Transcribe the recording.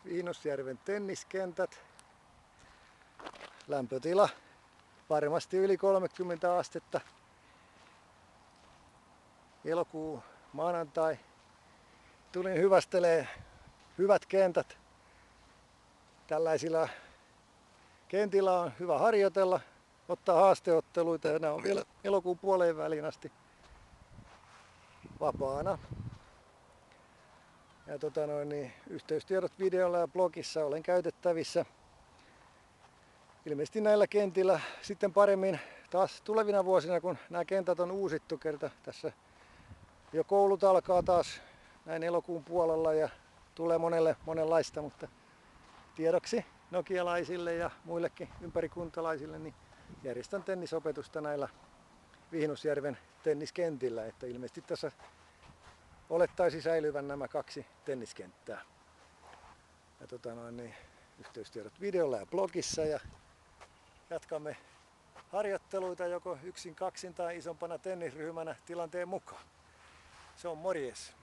Viinusjärven tenniskentät. Lämpötila varmasti yli 30 astetta. Elokuu maanantai. Tulin hyvästelee hyvät kentät. Tällaisilla kentillä on hyvä harjoitella, ottaa haasteotteluita ja nämä on vielä elokuun puoleen väliin vapaana. Ja yhteystiedot videolla ja blogissa olen käytettävissä. Ilmeisesti näillä kentillä sitten paremmin taas tulevina vuosina, kun nämä kentät on uusittu kerta. Tässä jo koulut alkaa taas näin elokuun puolella ja tulee monenlaista, mutta tiedoksi nokialaisille ja muillekin ympärikuntalaisille niin järjestän tennisopetusta näillä Vihnusjärven tenniskentillä, että ilmeisesti tässä olettaisi säilyvän nämä 2 tenniskenttää. Ja yhteystiedot videolla ja blogissa ja jatkamme harjoitteluita joko yksin, kaksin tai isompana tennisryhmänä tilanteen mukaan. Se on morjes!